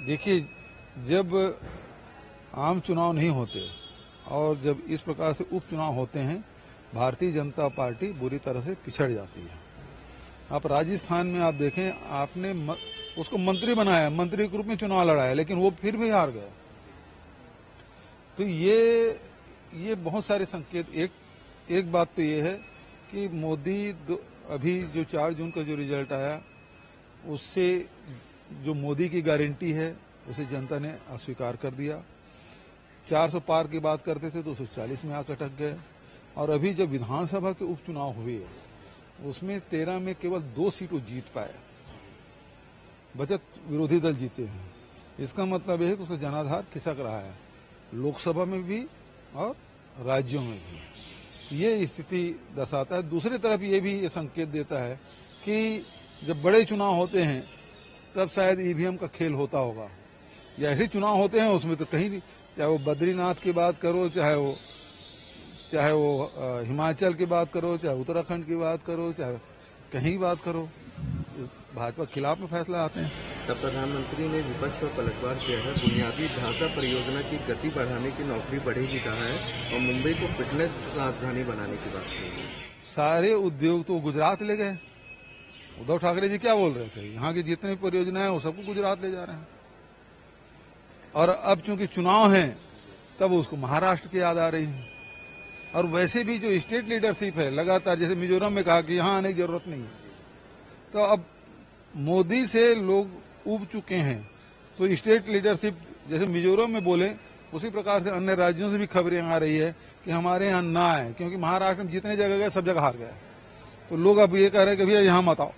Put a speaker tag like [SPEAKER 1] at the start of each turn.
[SPEAKER 1] देखिए, जब आम चुनाव नहीं होते और जब इस प्रकार से उपचुनाव होते हैं, भारतीय जनता पार्टी बुरी तरह से पिछड़ जाती है। आप राजस्थान में आप देखें, आपने उसको मंत्री बनाया, मंत्री के रूप में चुनाव लड़ाया, लेकिन वो फिर भी हार गए। तो ये बहुत सारे संकेत। एक बात तो ये है कि मोदी अभी जो 4 जून का जो रिजल्ट आया, उससे जो मोदी की गारंटी है उसे जनता ने अस्वीकार कर दिया। 400 पार की बात करते थे तो 240 में आकर अटक गए। और अभी जब विधानसभा के उपचुनाव हुए, उसमें 13 में केवल 2 सीटों जीत पाए, बचत विरोधी दल जीते हैं। इसका मतलब यह है कि उसका जनाधार खिसक रहा है, लोकसभा में भी और राज्यों में भी। ये स्थिति दर्शाता है। दूसरी तरफ ये भी ये संकेत देता है कि जब बड़े चुनाव होते हैं तब शायद ईवीएम का खेल होता होगा, या ऐसे चुनाव होते हैं उसमें तो कहीं भी, चाहे वो बद्रीनाथ की बात करो, चाहे वो हिमाचल की बात करो, चाहे उत्तराखंड की बात करो, चाहे कहीं बात करो, भाजपा के खिलाफ में फैसला आते हैं।
[SPEAKER 2] सब प्रधानमंत्री ने विपक्ष पर पलटवार किया है। बुनियादी ढांचा परियोजना की गति बढ़ाने की, नौकरी बढ़ेगी कहा है, और मुंबई को फिटनेस राजधानी बनाने की बात की है।
[SPEAKER 1] सारे उद्योग तो गुजरात ले गए। उद्धव ठाकरे जी क्या बोल रहे थे, यहाँ की जितनी परियोजनाएं वो सबको गुजरात ले जा रहे हैं। और अब चूंकि चुनाव है तब उसको महाराष्ट्र की याद आ रही है। और वैसे भी जो स्टेट लीडरशिप है लगातार, जैसे मिजोरम में कहा कि यहाँ आने की जरूरत नहीं है, तो अब मोदी से लोग उब चुके हैं। तो स्टेट लीडरशिप जैसे मिजोरम में बोले, उसी प्रकार से अन्य राज्यों से भी खबरें आ रही है कि हमारे यहाँ ना आए, क्योंकि महाराष्ट्र में जितने जगह गए सब जगह हार गए। तो लोग अब ये कह रहे हैं कि भैया यहाँ मत आओ।